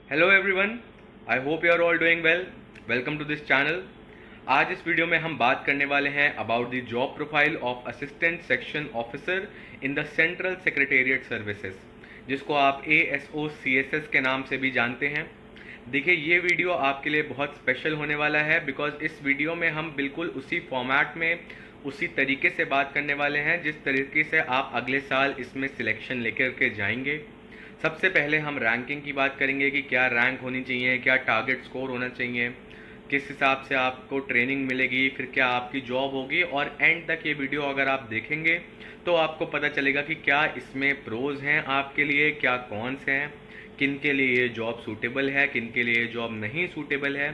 Hello everyone, I hope you are all doing well. Welcome to this channel. आज इस video में हम बात करने वाले हैं about the job profile of assistant section officer in the central secretariat services, जिसको आप ASO-CSS के नाम से भी जानते हैं। देखिए, ये वीडियो आपके लिए बहुत स्पेशल होने वाला है बिकॉज इस वीडियो में हम बिल्कुल उसी फॉर्मेट में उसी तरीके से बात करने वाले हैं जिस तरीके से आप अगले साल इसमें सिलेक्शन लेकर के जाएंगे। सबसे पहले हम रैंकिंग की बात करेंगे कि क्या रैंक होनी चाहिए, क्या टारगेट स्कोर होना चाहिए, किस हिसाब से आपको ट्रेनिंग मिलेगी, फिर क्या आपकी जॉब होगी। और एंड तक ये वीडियो अगर आप देखेंगे तो आपको पता चलेगा कि क्या इसमें प्रोज हैं आपके लिए, क्या कॉन्स हैं, किन के लिए ये जॉब सूटेबल है, किन के लिए ये जॉब नहीं सूटेबल है।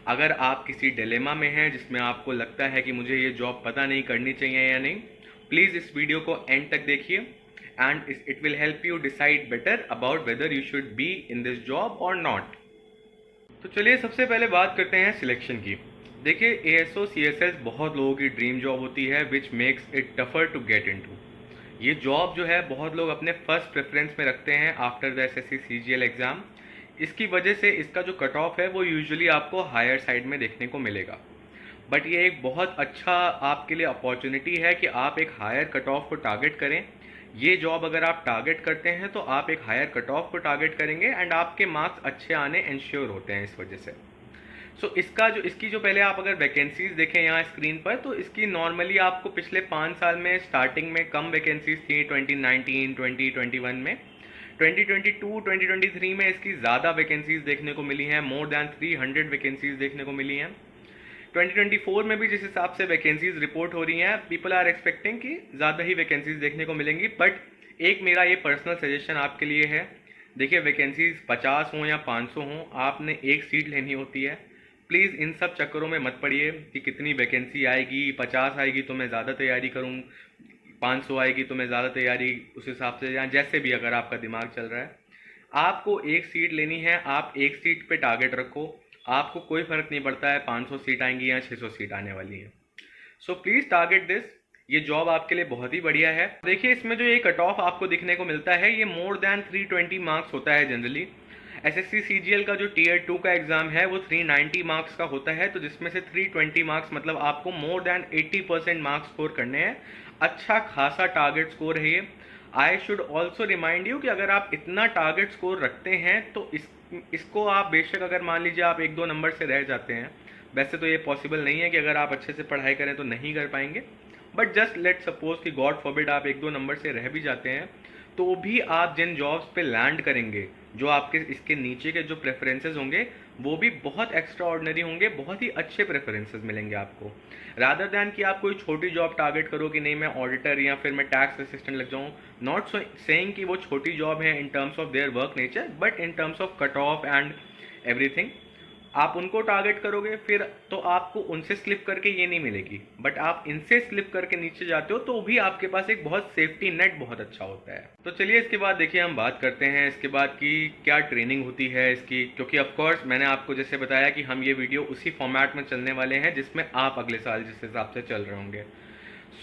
अगर आप किसी डिलेमा में हैं जिसमें आपको लगता है कि मुझे ये जॉब पता नहीं करनी चाहिए या नहीं, प्लीज़ इस वीडियो को एंड तक देखिए and it will help you decide better about whether you should be in this job or not। तो चलिए सबसे पहले बात करते हैं सिलेक्शन की। देखिए, ASO-CSS बहुत लोगों की ड्रीम जॉब होती है which makes it tougher to get into. ये जॉब जो है बहुत लोग अपने फर्स्ट प्रेफरेंस में रखते हैं after the SSC CGL exam. इसकी वजह से इसका जो कट ऑफ है वो यूजुअली आपको हायर साइड में देखने को मिलेगा। बट ये एक बहुत अच्छा आपके लिए अपॉर्चुनिटी है कि आप एक हायर कट ऑफ को टारगेट करें। ये जॉब अगर आप टारगेट करते हैं तो आप एक हायर कट ऑफ को टारगेट करेंगे एंड आपके मार्क्स अच्छे आने इंश्योर होते हैं इस वजह से। इसकी जो पहले आप अगर वैकेंसीज देखें यहाँ स्क्रीन पर, तो इसकी नॉर्मली आपको पिछले 5 साल में स्टार्टिंग में कम वैकेंसीज थी। 2019, 2021 में, 2022, 2023 में इसकी ज़्यादा वैकेंसीज देखने को मिली हैं। मोर दैन 300 वैकेंसीज देखने को मिली हैं। 2024 में भी जिस हिसाब से वैकेंसीज रिपोर्ट हो रही हैं, पीपल आर एक्सपेक्टिंग कि ज़्यादा ही वैकेंसीज देखने को मिलेंगी। बट एक मेरा ये पर्सनल सजेशन आपके लिए है, देखिए वैकेंसीज 50 हों या 500 हों, आपने एक सीट लेनी होती है। प्लीज़ इन सब चक्करों में मत पड़िए कि कितनी वैकेंसी आएगी, 50 आएगी तो मैं ज़्यादा तैयारी करूँ, 500 आएगी तो मैं ज़्यादा तैयारी उस हिसाब से, या जैसे भी अगर आपका दिमाग चल रहा है। आपको एक सीट लेनी है, आप एक सीट पे टारगेट रखो। आपको कोई फ़र्क नहीं पड़ता है 500 सीट आएंगी या 600 सीट आने वाली है। So please target this. ये जॉब आपके लिए बहुत ही बढ़िया है। देखिए, इसमें जो ये कट ऑफ आपको दिखने को मिलता है ये मोर देन 320 मार्क्स होता है जनरली। SSC CGL का जो Tier 2 का एग्ज़ाम है वो 390 मार्क्स का होता है, तो जिसमें से 320 मार्क्स मतलब आपको मोर देन 80% मार्क्स स्कोर करने हैं। अच्छा खासा टारगेट स्कोर है ये। I should also remind you कि अगर आप इतना टारगेट स्कोर रखते हैं तो इसको आप बेशक, अगर मान लीजिए आप 1-2 नंबर से रह जाते हैं, वैसे तो ये पॉसिबल नहीं है कि अगर आप अच्छे से पढ़ाई करें तो नहीं कर पाएंगे, बट जस्ट लेट सपोज कि गॉड फॉरबिड आप 1-2 नंबर से रह भी जाते हैं, तो भी आप जिन जॉब्स पे लैंड करेंगे, जो आपके इसके नीचे के जो प्रेफरेंसेस होंगे वो भी बहुत एक्स्ट्रा ऑर्डिनरी होंगे, बहुत ही अच्छे प्रेफरेंसेस मिलेंगे आपको। रादर दैन कि आप कोई छोटी जॉब टारगेट करो कि नहीं मैं ऑडिटर या फिर मैं टैक्स असिस्टेंट लग जाऊँ। नॉट सेइंग कि वो छोटी जॉब है in terms of their work nature, but in terms of cut off and everything आप उनको टारगेट करोगे फिर तो आपको उनसे स्लिप करके ये नहीं मिलेगी। बट आप इनसे स्लिप करके नीचे जाते हो तो भी आपके पास एक बहुत सेफ्टी नेट बहुत अच्छा होता है। तो चलिए इसके बाद देखिए हम बात करते हैं इसके बाद की क्या ट्रेनिंग होती है इसकी, क्योंकि ऑफकोर्स मैंने आपको जैसे बताया कि हम ये वीडियो उसी फॉर्मेट में चलने वाले हैं जिसमें आप अगले साल जिस हिसाब से चल रहे होंगे।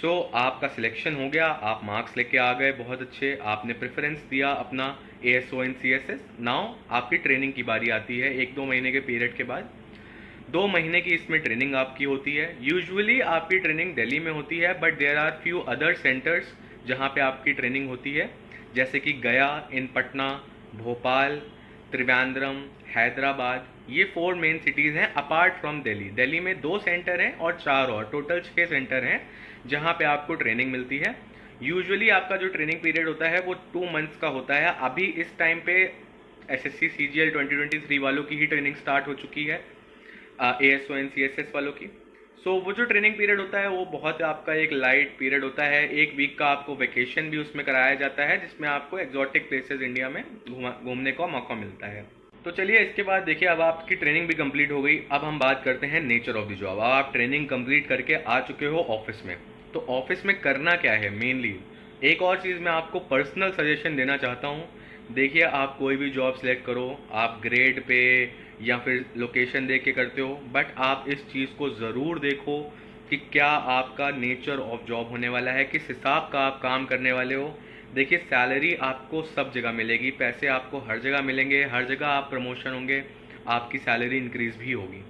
सो आपका सिलेक्शन हो गया, आप मार्क्स लेके आ गए बहुत अच्छे, आपने प्रेफरेंस दिया अपना ASO and CSS। नाउ आपकी ट्रेनिंग की बारी आती है 1-2 महीने के पीरियड के बाद। 2 महीने की इसमें ट्रेनिंग आपकी होती है। यूजुअली आपकी ट्रेनिंग दिल्ली में होती है, but there are few other centres जहाँ पे आपकी ट्रेनिंग होती है, जैसे कि गया, इन पटना, भोपाल, त्रिवेंद्रम, हैदराबाद। ये 4 मेन सिटीज़ हैं अपार्ट फ्रॉम दिल्ली। दिल्ली में 2 सेंटर हैं और 4 और टोटल 6 सेंटर हैं जहाँ पे आपको ट्रेनिंग मिलती है। यूजुअली आपका जो ट्रेनिंग पीरियड होता है वो 2 मंथ्स का होता है। अभी इस टाइम पे SSC CGL 2023 वालों की ही ट्रेनिंग स्टार्ट हो चुकी है, ASO and CSS वालों की। सो वो जो ट्रेनिंग पीरियड होता है वो बहुत आपका एक लाइट पीरियड होता है। 1 वीक का आपको वेकेशन भी उसमें कराया जाता है जिसमें आपको एग्जॉटिक प्लेसेस इंडिया में घूमने का मौका मिलता है। तो चलिए इसके बाद देखिए, अब आपकी ट्रेनिंग भी कंप्लीट हो गई। अब हम बात करते हैं नेचर ऑफ द जॉब। अब आप ट्रेनिंग कंप्लीट करके आ चुके हो ऑफिस में, तो ऑफिस में करना क्या है मेनली। एक और चीज़ मैं आपको पर्सनल सजेशन देना चाहता हूँ। देखिए, आप कोई भी जॉब सेलेक्ट करो, आप ग्रेड पे या फिर लोकेशन देख के करते हो, बट आप इस चीज़ को ज़रूर देखो कि क्या आपका नेचर ऑफ जॉब होने वाला है, किस हिसाब का आप काम करने वाले हो। देखिए सैलरी आपको सब जगह मिलेगी, पैसे आपको हर जगह मिलेंगे, हर जगह आप प्रमोशन होंगे, आपकी सैलरी इंक्रीज भी होगी।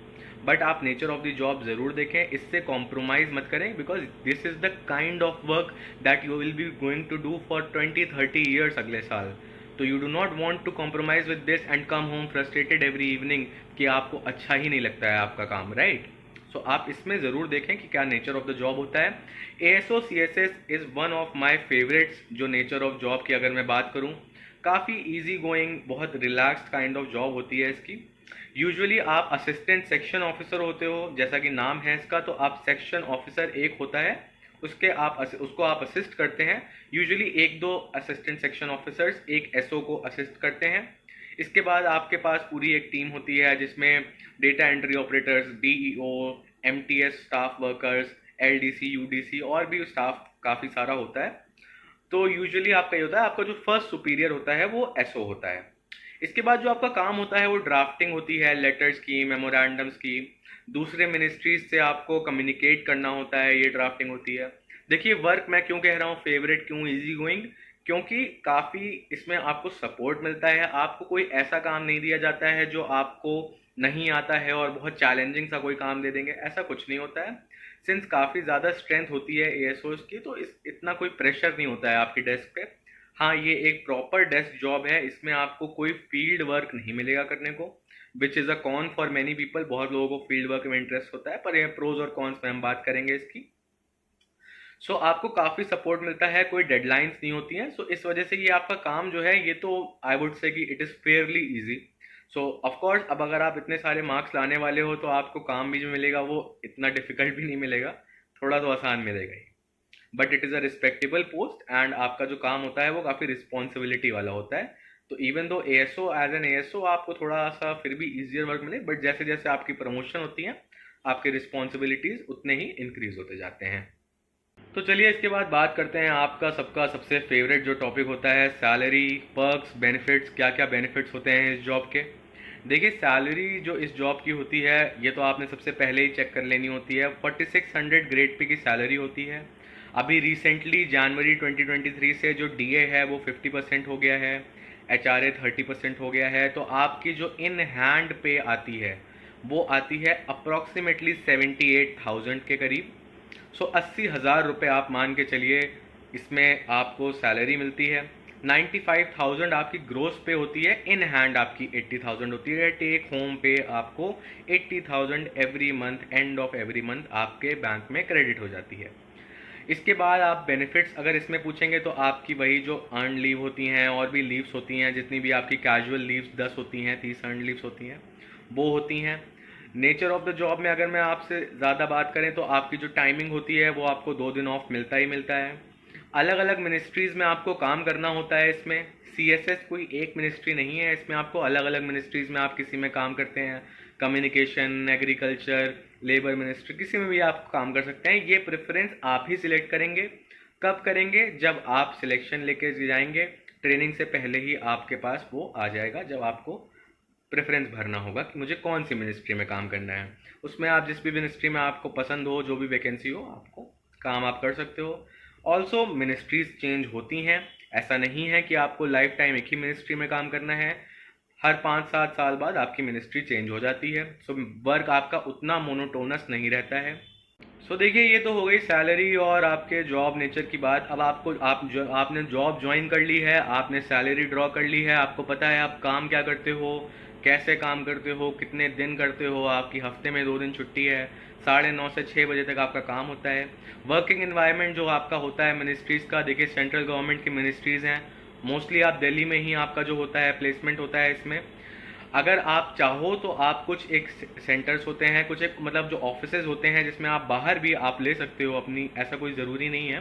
बट आप नेचर ऑफ द जॉब ज़रूर देखें, इससे कॉम्प्रोमाइज़ मत करें, because this is the kind of work that you will be going to do for 20-30 years अगले साल। तो you do not want to compromise with this and come home frustrated every evening कि आपको अच्छा ही नहीं लगता है आपका काम, राइट? सो आप इसमें ज़रूर देखें कि क्या नेचर ऑफ द जॉब होता है। ASO CSS is one of my favourites. जो नेचर ऑफ जॉब की अगर मैं बात करूँ, काफ़ी ईजी गोइंग, बहुत रिलैक्स्ड काइंड ऑफ जॉब होती है इसकी। यूजुअली आप असिस्टेंट सेक्शन ऑफिसर होते हो, जैसा कि नाम है इसका, तो आप सेक्शन ऑफिसर एक होता है, उसको आप असिस्ट करते हैं। यूजुअली एक दो असिस्टेंट सेक्शन ऑफिसर्स एक SO को असिस्ट करते हैं। इसके बाद आपके पास पूरी एक टीम होती है जिसमें data entry operators, DEO, MTS staff workers, LDC, UDC और भी स्टाफ काफ़ी सारा होता है। तो यूजुअली आपका ये होता है, आपका जो फर्स्ट सुपीरियर होता है वो SO होता है। इसके बाद जो आपका काम होता है वो ड्राफ्टिंग होती है, लेटर्स की, मेमोरेंडम्स की, दूसरे मिनिस्ट्रीज से आपको कम्युनिकेट करना होता है, ये ड्राफ्टिंग होती है। देखिए वर्क मैं क्यों कह रहा हूँ फेवरेट, क्यों इजी गोइंग, क्योंकि काफ़ी इसमें आपको सपोर्ट मिलता है। आपको कोई ऐसा काम नहीं दिया जाता है जो आपको नहीं आता है और बहुत चैलेंजिंग सा कोई काम दे देंगे, ऐसा कुछ नहीं होता है। सिंस काफ़ी ज़्यादा स्ट्रेंथ होती है ASOs की, तो इतना कोई प्रेशर नहीं होता है आपकी डेस्क पे। हाँ, ये एक प्रॉपर डेस्क जॉब है, इसमें आपको कोई फील्ड वर्क नहीं मिलेगा करने को, which is a con for many people. बहुत लोगों को फील्ड वर्क में इंटरेस्ट होता है, पर ये प्रोज और कॉन्स में हम बात करेंगे इसकी। सो आपको काफ़ी सपोर्ट मिलता है, कोई डेडलाइंस नहीं होती हैं। सो इस वजह से ये आपका काम जो है, ये तो आई वुड से कि it is Fairlie easy. So of course अब अगर आप इतने सारे मार्क्स लाने वाले हो तो आपको काम भी जो मिलेगा वो इतना डिफिकल्ट भी नहीं मिलेगा, थोड़ा तो आसान मिलेगा ही। But it is a respectable post and आपका जो काम होता है वो काफ़ी रिस्पॉन्सिबिलिटी वाला होता है। तो even though ASO as an ASO आपको थोड़ा सा फिर भी ईजियर वर्क मिले, बट जैसे जैसे आपकी प्रमोशन होती है आपके रिस्पॉन्सिबिलिटीज़ उतने ही इंक्रीज होते जाते हैं। तो चलिए इसके बाद बात करते हैं आपका सबका सबसे फेवरेट जो टॉपिक होता है, सैलरी, पर्क्स, बेनिफिट्स। क्या क्या बेनिफिट्स होते हैं इस जॉब के। देखिए सैलरी जो इस जॉब की होती है ये तो आपने सबसे पहले ही चेक कर लेनी होती है। 4600 ग्रेड पे की सैलरी होती है। अभी रिसेंटली जनवरी 2023 से जो DA है वो 50% हो गया है, HRA 30% हो गया है। तो आपकी जो इन हैंड पे आती है वो आती है अप्रॉक्सीमेटली 78,000 के करीब। सो 80,000 रुपये आप मान के चलिए इसमें आपको सैलरी मिलती है। 95,000 आपकी ग्रोस पे होती है, इन हैंड आपकी 80,000 होती है। टेक होम पे आपको 80,000 every month, end of every month आपके बैंक में क्रेडिट हो जाती है। इसके बाद आप बेनिफिट्स अगर इसमें पूछेंगे तो आपकी वही जो अर्न लीव होती हैं और भी लीव्स होती हैं, जितनी भी आपकी कैजुअल लीव्स 10 होती हैं, 30 अर्न लीव्स होती हैं, वो होती हैं। नेचर ऑफ द जॉब में अगर मैं आपसे ज़्यादा बात करें तो आपकी जो टाइमिंग होती है वो आपको 2 दिन ऑफ मिलता ही मिलता है। अलग अलग मिनिस्ट्रीज़ में आपको काम करना होता है। इसमें CSS कोई एक मिनिस्ट्री नहीं है, इसमें आपको अलग अलग मिनिस्ट्रीज़ में आप किसी में काम करते हैं, कम्युनिकेशन, एग्रीकल्चर, लेबर मिनिस्ट्री, किसी में भी आप काम कर सकते हैं। ये प्रेफरेंस आप ही सिलेक्ट करेंगे। कब करेंगे? जब आप सिलेक्शन लेके जाएंगे, ट्रेनिंग से पहले ही आपके पास वो आ जाएगा, जब आपको प्रेफरेंस भरना होगा कि मुझे कौन सी मिनिस्ट्री में काम करना है। उसमें आप जिस भी मिनिस्ट्री में आपको पसंद हो, जो भी वैकेंसी हो, आपको काम आप कर सकते हो। ऑल्सो मिनिस्ट्रीज चेंज होती हैं, ऐसा नहीं है कि आपको लाइफ टाइम एक ही मिनिस्ट्री में काम करना है। हर 5-7 साल बाद आपकी मिनिस्ट्री चेंज हो जाती है। सो वर्क आपका उतना मोनोटोनस नहीं रहता है। सो देखिए ये तो हो गई सैलरी और आपके जॉब नेचर की बात। अब आपने जॉब ज्वाइन कर ली है, आपने सैलरी ड्रॉ कर ली है, आपको पता है आप काम क्या करते हो, कैसे काम करते हो, कितने दिन करते हो, आपकी हफ्ते में 2 दिन छुट्टी है, 9:30 से 6 बजे तक आपका काम होता है। वर्किंग इन्वायरमेंट जो आपका होता है मिनिस्ट्रीज़ का, देखिए सेंट्रल गवर्नमेंट की मिनिस्ट्रीज़ हैं, मोस्टली आप दिल्ली में ही आपका जो होता है प्लेसमेंट होता है इसमें। अगर आप चाहो तो आप कुछ एक सेंटर्स होते हैं, कुछ एक मतलब जो ऑफिसेज होते हैं जिसमें आप बाहर भी आप ले सकते हो अपनी, ऐसा कोई ज़रूरी नहीं है।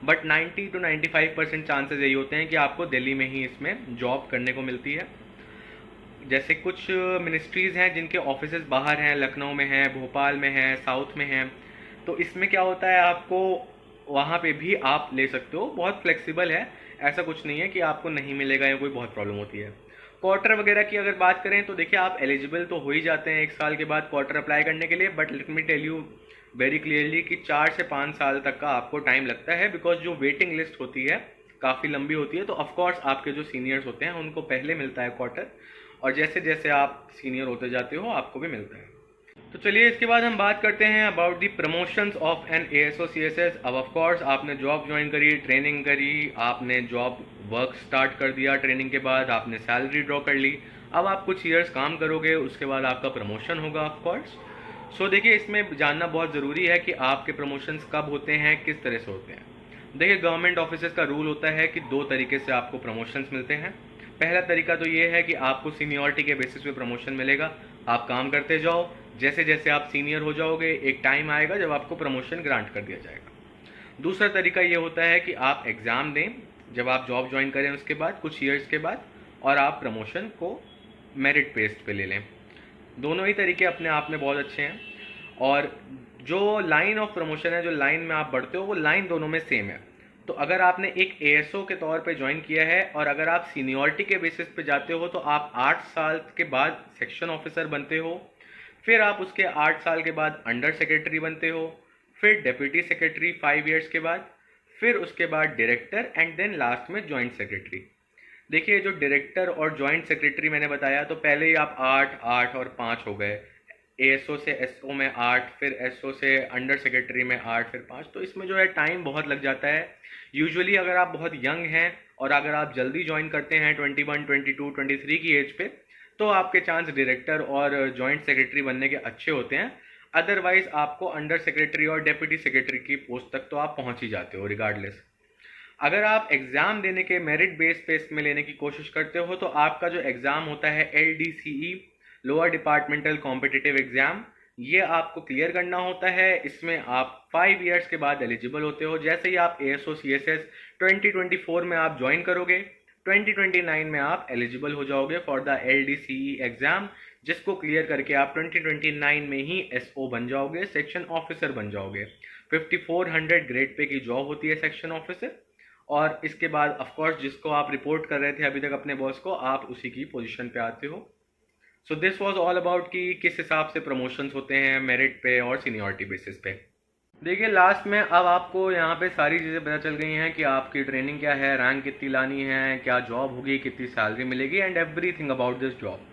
बट 90 to 95% चांसेस यही होते हैं कि आपको दिल्ली में ही इसमें जॉब करने को मिलती है। जैसे कुछ मिनिस्ट्रीज़ हैं जिनके ऑफिसेज बाहर हैं, लखनऊ में हैं, भोपाल में हैं, साउथ में हैं। तो इसमें क्या होता है, आपको वहाँ पे भी आप ले सकते हो, बहुत फ्लेक्सिबल है, ऐसा कुछ नहीं है कि आपको नहीं मिलेगा या कोई बहुत प्रॉब्लम होती है। क्वार्टर वगैरह की अगर बात करें तो देखिए आप एलिजिबल तो हो ही जाते हैं 1 साल के बाद क्वार्टर अप्लाई करने के लिए, but let me tell you very clearly कि 4 से 5 साल तक का आपको टाइम लगता है, बिकॉज जो वेटिंग लिस्ट होती है काफ़ी लंबी होती है, तो ऑफकोर्स आपके जो सीनियर्स होते हैं उनको पहले मिलता है क्वार्टर, और जैसे जैसे आप सीनियर होते जाते हो आपको भी मिलता है। तो चलिए इसके बाद हम बात करते हैं about the promotions of an ASO CSS। अब ऑफ कोर्स आपने जॉब ज्वाइन करी, ट्रेनिंग करी, आपने जॉब वर्क स्टार्ट कर दिया, ट्रेनिंग के बाद आपने सैलरी ड्रॉ कर ली, अब आप कुछ ईयर्स काम करोगे, उसके बाद आपका प्रमोशन होगा ऑफ कोर्स। सो देखिए इसमें जानना बहुत ज़रूरी है कि आपके प्रमोशंस कब होते हैं, किस तरह से होते हैं। देखिए गवर्नमेंट ऑफिसर्स का रूल होता है कि 2 तरीके से आपको प्रमोशंस मिलते हैं। पहला तरीका तो ये है कि आपको सीनियरिटी के बेसिस पे प्रमोशन मिलेगा, आप काम करते जाओ, जैसे जैसे आप सीनियर हो जाओगे एक टाइम आएगा जब आपको प्रमोशन ग्रांट कर दिया जाएगा। दूसरा तरीका ये होता है कि आप एग्ज़ाम दें जब आप जॉब ज्वाइन करें उसके बाद कुछ ईयर्स के बाद, और आप प्रमोशन को मेरिट बेस्ड पे ले लें। दोनों ही तरीके अपने आप में बहुत अच्छे हैं, और जो लाइन ऑफ प्रमोशन है, जो लाइन में आप बढ़ते हो, वो लाइन दोनों में सेम है। तो अगर आपने एक ASO के तौर पे ज्वाइन किया है और अगर आप सीनियरिटी के बेसिस पे जाते हो तो आप 8 साल के बाद सेक्शन ऑफिसर बनते हो, फिर आप उसके 8 साल के बाद अंडर सेक्रेटरी बनते हो, फिर डेप्यूटी सेक्रेटरी 5 इयर्स के बाद, फिर उसके बाद डायरेक्टर, एंड देन लास्ट में जॉइंट सेक्रेटरी। देखिए जो डायरेक्टर और जॉइंट सेक्रेटरी मैंने बताया, तो पहले ही आप 8, 8 और 5 हो गए, ASO से SO में 8, फिर SO से अंडर सेक्रेटरी में 8, फिर 5। तो इसमें जो है टाइम बहुत लग जाता है। यूजुअली अगर आप बहुत यंग हैं और अगर आप जल्दी ज्वाइन करते हैं 21, 22, 23 की एज पे, तो आपके चांस डायरेक्टर और जॉइंट सेक्रेटरी बनने के अच्छे होते हैं। अदरवाइज आपको अंडर सेक्रेटरी और डेप्यूटी सेक्रेटरी की पोस्ट तक तो आप पहुंच ही जाते हो रिगार्डलेस। अगर आप एग्ज़ाम देने के मेरिट बेस पे इसमें लेने की कोशिश करते हो तो आपका जो एग्ज़ाम होता है LDCE, lower departmental competitive exam, ये आपको क्लियर करना होता है। इसमें आप 5 इयर्स के बाद एलिजिबल होते हो। जैसे ही आप ASO CSS 2024 में आप ज्वाइन करोगे, 2029 में आप एलिजिबल हो जाओगे फॉर द LDCE एग्ज़ाम, जिसको क्लियर करके आप 2029 में ही SO बन जाओगे, सेक्शन ऑफिसर बन जाओगे। 5400 ग्रेड पे की जॉब होती है सेक्शन ऑफिसर, और इसके बाद ऑफकोर्स जिसको आप रिपोर्ट कर रहे थे अभी तक अपने बॉस को, आप उसी की पोजीशन पे आते हो। So this was all about कि किस हिसाब से प्रमोशंस होते हैं मेरिट पे और सीनियरिटी बेसिस पे। देखिए लास्ट में अब आपको यहाँ पे सारी चीज़ें पता चल गई हैं कि आपकी ट्रेनिंग क्या है, रैंक कितनी लानी है, क्या जॉब होगी, कितनी सैलरी मिलेगी, and everything about this job.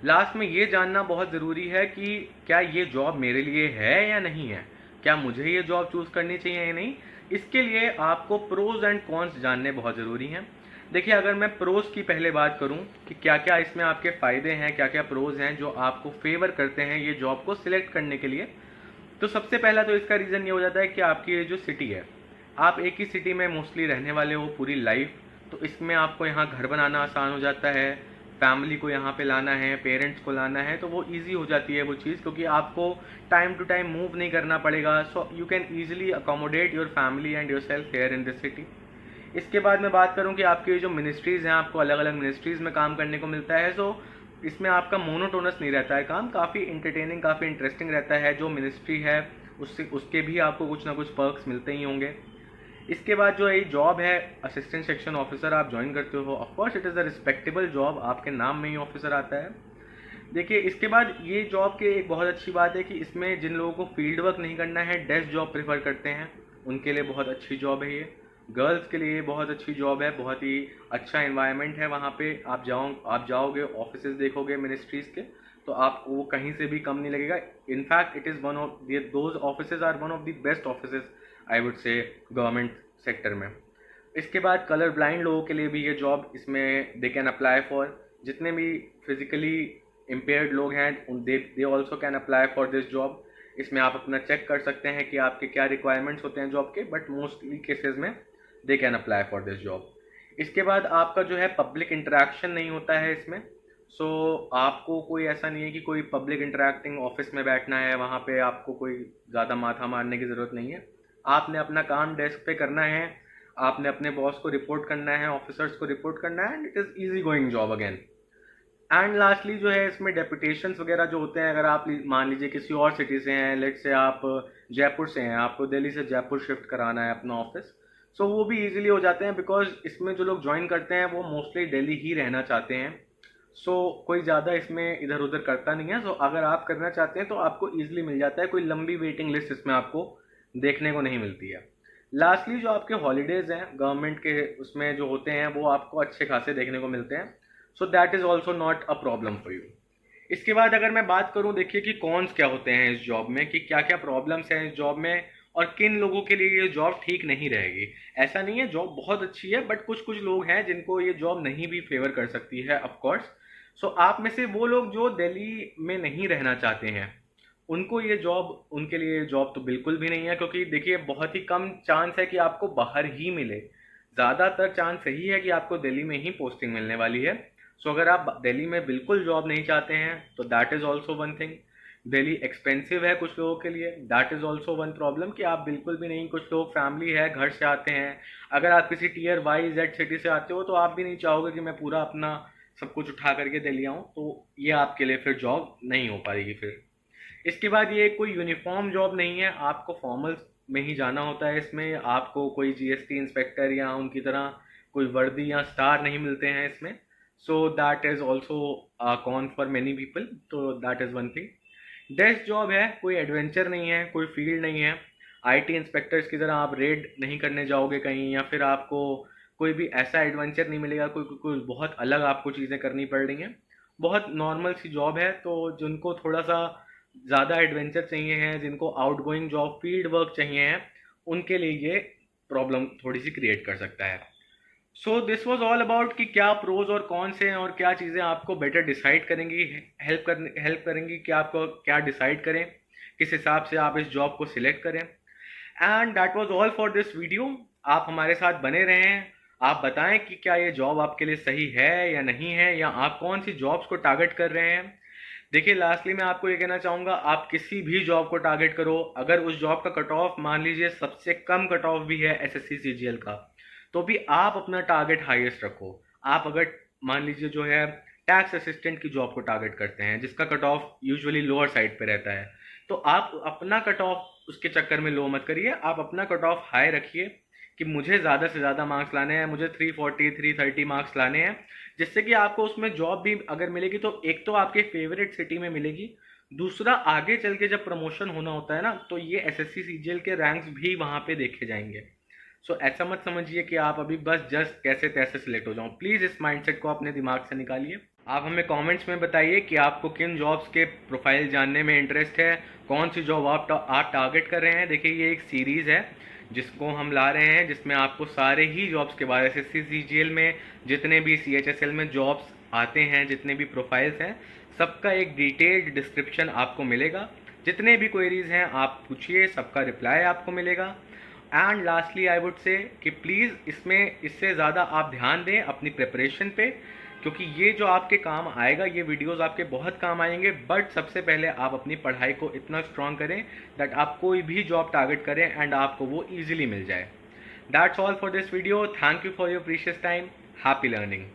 Last में ये जानना बहुत ज़रूरी है कि क्या ये जॉब मेरे लिए है या नहीं है, क्या मुझे ये जॉब चूज़ करनी चाहिए या नहीं। इसके लिए आपको प्रोज एंड कॉन्स जानने बहुत ज़रूरी हैं। देखिए अगर मैं प्रोज की पहले बात करूं कि क्या क्या इसमें आपके फ़ायदे हैं, क्या क्या प्रोज हैं जो आपको फेवर करते हैं ये जॉब को सिलेक्ट करने के लिए, तो सबसे पहला तो इसका रीज़न ये हो जाता है कि आपकी ये जो सिटी है, आप एक ही सिटी में मोस्टली रहने वाले हो पूरी लाइफ, तो इसमें आपको यहाँ घर बनाना आसान हो जाता है, फैमिली को यहाँ पे लाना है, पेरेंट्स को लाना है, तो वो इजी हो जाती है वो चीज़, क्योंकि आपको टाइम टू टाइम मूव नहीं करना पड़ेगा। So you can easily accommodate your family and your self here in this city. इसके बाद मैं बात करूं कि आपकी जो मिनिस्ट्रीज़ हैं, आपको अलग अलग मिनिस्ट्रीज़ में काम करने को मिलता है। सो इसमें आपका मोनोटोनस नहीं रहता है काम, काफ़ी इंटरटेनिंग, काफ़ी इंटरेस्टिंग रहता है। जो मिनिस्ट्री है उसके भी आपको कुछ ना कुछ पर्क्स मिलते ही होंगे। इसके बाद जो ये जॉब है असिस्टेंट सेक्शन ऑफिसर आप ज्वाइन करते हो, of course it is a respectable job, आपके नाम में ही ऑफिसर आता है। देखिए इसके बाद ये जॉब के एक बहुत अच्छी बात है कि इसमें जिन लोगों को फील्ड वर्क नहीं करना है, डेस्क जॉब प्रेफर करते हैं, उनके लिए बहुत अच्छी जॉब है ये। गर्ल्स के लिए बहुत अच्छी जॉब है, बहुत ही अच्छा एनवायरनमेंट है वहाँ पे। आप जाओगे ऑफिस देखोगे मिनिस्ट्रीज़ के, तो आपको वो कहीं से भी कम नहीं लगेगा। In fact it is one of those offices are one of the best offices I would say government sector में। इसके बाद कलर ब्लाइंड लोगों के लिए भी ये जॉब, इसमें दे कैन अप्लाई फॉर, जितने भी फिजिकली इम्पेयर्ड लोग हैं they also can apply for this job. इसमें आप अपना चेक कर सकते हैं कि आपके क्या रिक्वायरमेंट्स होते हैं जॉब के, बट मोस्टली केसेस में they can apply for this job. इसके बाद आपका जो है पब्लिक इंटरेक्शन नहीं होता है इसमें। सो आपको कोई ऐसा नहीं है कि कोई पब्लिक इंटरेक्टिंग ऑफिस में बैठना है, वहाँ पे आपको कोई ज़्यादा माथा मारने की ज़रूरत नहीं है। आपने अपना काम डेस्क पे करना है, आपने अपने बॉस को रिपोर्ट करना है, ऑफिसर्स को रिपोर्ट करना है, and it is easy going job again. And lastly जो है इसमें डेपुटेशंस वगैरह जो होते हैं, अगर आप मान लीजिए किसी और सिटी से हैं, लेट से आप जयपुर से हैं, आपको दिल्ली से जयपुर शिफ्ट कराना है अपना ऑफिस, सो वो भी इजीली हो जाते हैं, बिकॉज इसमें जो लोग ज्वाइन करते हैं वो मोस्टली दिल्ली ही रहना चाहते हैं। सो कोई ज़्यादा इसमें इधर उधर करता नहीं है। सो अगर आप करना चाहते हैं तो आपको ईजिली मिल जाता है, कोई लंबी वेटिंग लिस्ट इसमें आपको देखने को नहीं मिलती है। लास्टली जो आपके हॉलीडेज़ हैं गवर्नमेंट के उसमें जो होते हैं वो आपको अच्छे खासे देखने को मिलते हैं, सो that is also not a problem for you. इसके बाद अगर मैं बात करूं, देखिए कि कॉन्स क्या होते हैं इस जॉब में, कि क्या क्या प्रॉब्लम्स हैं इस जॉब में और किन लोगों के लिए ये जॉब ठीक नहीं रहेगी। ऐसा नहीं है, जॉब बहुत अच्छी है, बट कुछ कुछ लोग हैं जिनको ये जॉब नहीं भी फेवर कर सकती है ऑफ कोर्स। सो आप में से वो लोग जो दिल्ली में नहीं रहना चाहते हैं, उनको ये जॉब, उनके लिए ये जॉब तो बिल्कुल भी नहीं है, क्योंकि देखिए बहुत ही कम चांस है कि आपको बाहर ही मिले। ज़्यादातर चांस यही है कि आपको दिल्ली में ही पोस्टिंग मिलने वाली है। सो अगर आप दिल्ली में बिल्कुल जॉब नहीं चाहते हैं तो that is also one thing. Delhi expensive है कुछ लोगों के लिए, that is also one problem कि आप बिल्कुल भी नहीं, कुछ लोग फैमिली है घर से आते हैं। अगर आप किसी टीयर वाई जेड सिटी से आते हो तो आप भी नहीं चाहोगे कि मैं पूरा अपना सब कुछ उठा करके दिल्ली आऊँ, तो ये आपके लिए फिर जॉब नहीं हो पाएगी फिर। इसके बाद ये कोई यूनिफॉर्म जॉब नहीं है, आपको फॉर्मल में ही जाना होता है। इसमें आपको कोई जीएसटी इंस्पेक्टर या उनकी तरह कोई वर्दी या स्टार नहीं मिलते हैं इसमें। So that is also con for many people, तो that is one thing. Desk job है, कोई एडवेंचर नहीं है, कोई फील्ड नहीं है। आईटी इंस्पेक्टर्स की तरह आप रेड नहीं करने जाओगे कहीं, या फिर आपको कोई भी ऐसा एडवेंचर नहीं मिलेगा, कोई बहुत अलग आपको चीज़ें करनी पड़ रही हैं। बहुत नॉर्मल सी जॉब है। तो जिनको थोड़ा सा ज़्यादा एडवेंचर चाहिए हैं, जिनको आउटगोइंग जॉब फील्ड वर्क चाहिए हैं, उनके लिए ये प्रॉब्लम थोड़ी सी क्रिएट कर सकता है। So this was all about कि क्या प्रोज और कॉन्स हैं और क्या चीज़ें आपको बेटर डिसाइड करेंगी, हेल्प करेंगी कि आपको क्या डिसाइड करें, किस हिसाब से आप इस जॉब को सिलेक्ट करें। And that was all for this video. आप हमारे साथ बने रहें, आप बताएं कि क्या ये जॉब आपके लिए सही है या नहीं है, या आप कौन सी जॉब्स को टारगेट कर रहे हैं। देखिए लास्टली मैं आपको ये कहना चाहूँगा, आप किसी भी जॉब को टारगेट करो, अगर उस जॉब का कट ऑफ मान लीजिए सबसे कम कट ऑफ भी है एसएससी सीजीएल का, तो भी आप अपना टारगेट हाईएस्ट रखो। आप अगर मान लीजिए जो है टैक्स असिस्टेंट की जॉब को टारगेट करते हैं जिसका cut off usually lower side पे रहता है, तो आप अपना कट ऑफ उसके चक्कर में लो मत करिए, आप अपना कट ऑफ हाई रखिए कि मुझे ज़्यादा से ज़्यादा मार्क्स लाने हैं, मुझे 340 330 मार्क्स लाने हैं, जिससे कि आपको उसमें जॉब भी अगर मिलेगी तो एक तो आपके फेवरेट सिटी में मिलेगी, दूसरा आगे चल के जब प्रमोशन होना होता है ना, तो ये एसएससी सीजीएल के रैंक्स भी वहाँ पे देखे जाएंगे। सो ऐसा मत समझिए कि आप अभी बस जस्ट कैसे तैसे सिलेक्ट हो जाओ। प्लीज़ इस माइंडसेट को अपने दिमाग से निकालिए। आप हमें कमेंट्स में बताइए कि आपको किन जॉब्स के प्रोफाइल जानने में इंटरेस्ट है, कौन सी जॉब आप टारगेट कर रहे हैं। देखिए ये एक सीरीज़ है जिसको हम ला रहे हैं, जिसमें आपको सारे ही जॉब्स के बारे, एसएससी सीजीएल में जितने भी सीएचएसएल में जॉब्स आते हैं, जितने भी प्रोफाइल्स हैं, सबका एक डिटेल्ड डिस्क्रिप्शन आपको मिलेगा। जितने भी क्वेरीज हैं आप पूछिए, सबका रिप्लाई आपको मिलेगा। एंड लास्टली आई वुड से कि प्लीज़ इससे ज़्यादा आप ध्यान दें अपनी प्रिपरेशन पे, क्योंकि ये जो आपके काम आएगा, ये वीडियोस आपके बहुत काम आएंगे। बट सबसे पहले आप अपनी पढ़ाई को इतना स्ट्रॉन्ग करें दैट आप कोई भी जॉब टारगेट करें एंड आपको वो ईजिली मिल जाए। That's all for this video. Thank you for your precious time. Happy learning.